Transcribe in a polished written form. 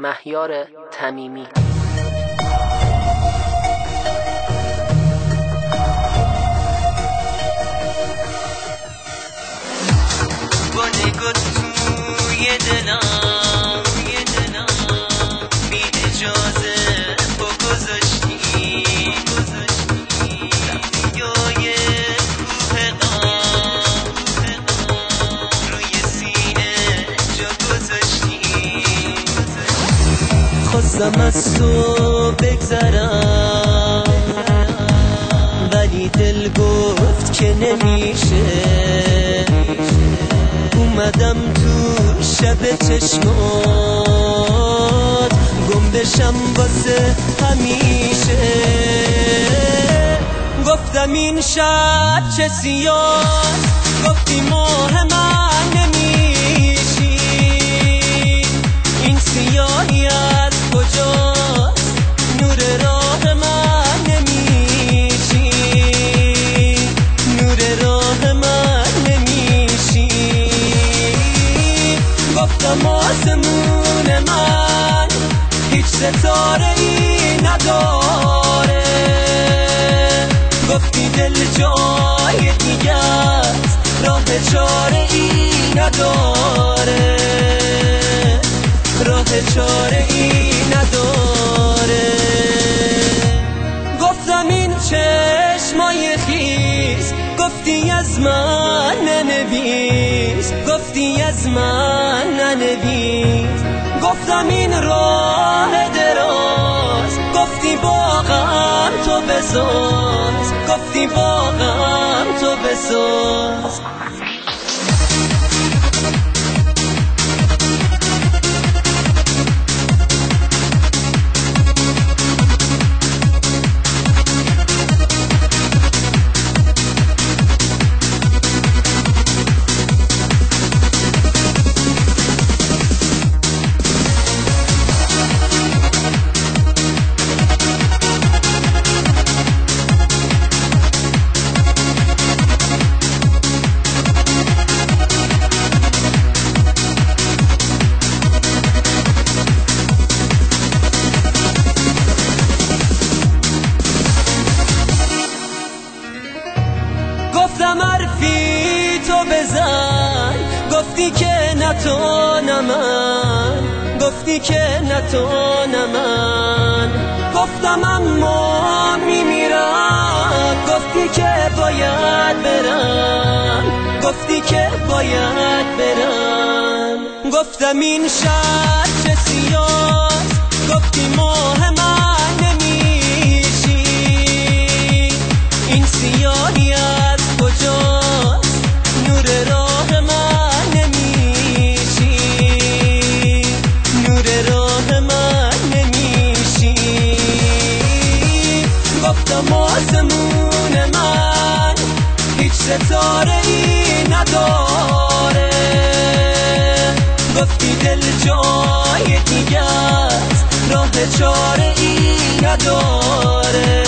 مهیار تمیمی. با نگات توی دلم بی اجازه با گذاشتی رفتی یای کوه غم روی سینه جا گذاشتی. خواستم از تو بگذرم ولی دل گفت که نمیشه. اومدم تو شب چشمات گم بشم واسه همیشه. گفتم این شب چه سیاه، گفتی ماه من نمیشی. این سیاهی از کجاست، نور راه من نمیشی. نور راه من نمیشی. گفتم آسمون من هیچ ستاره ای نداره. گفتی دل جای دیگه است، راه چاره ای نداره. راه چاره ای نداره. گفتم این چشمای خیس، گفتی از من ننویس. گفتی از من ننویس. گفتم این راه دراز، گفتی باغم تو بساز. گفتی باغم تو بساز. گفتم حرفی تو بزن، گفتی که نه تو نه من. گفتی که نه تو نه من. گفتم اما میمیرم، گفتی که باید برم. گفتی که باید برم. گفتم این شب چه سیاست، گفتی ماه من نمیشی. این سیاهی از کجاست، نور راه من نمیشی. نور راه من نمیشی. گفتم آسمون من هیچ ستاره ای نداره. گفتی دل جای دیگه است، راه چاره ای نداره.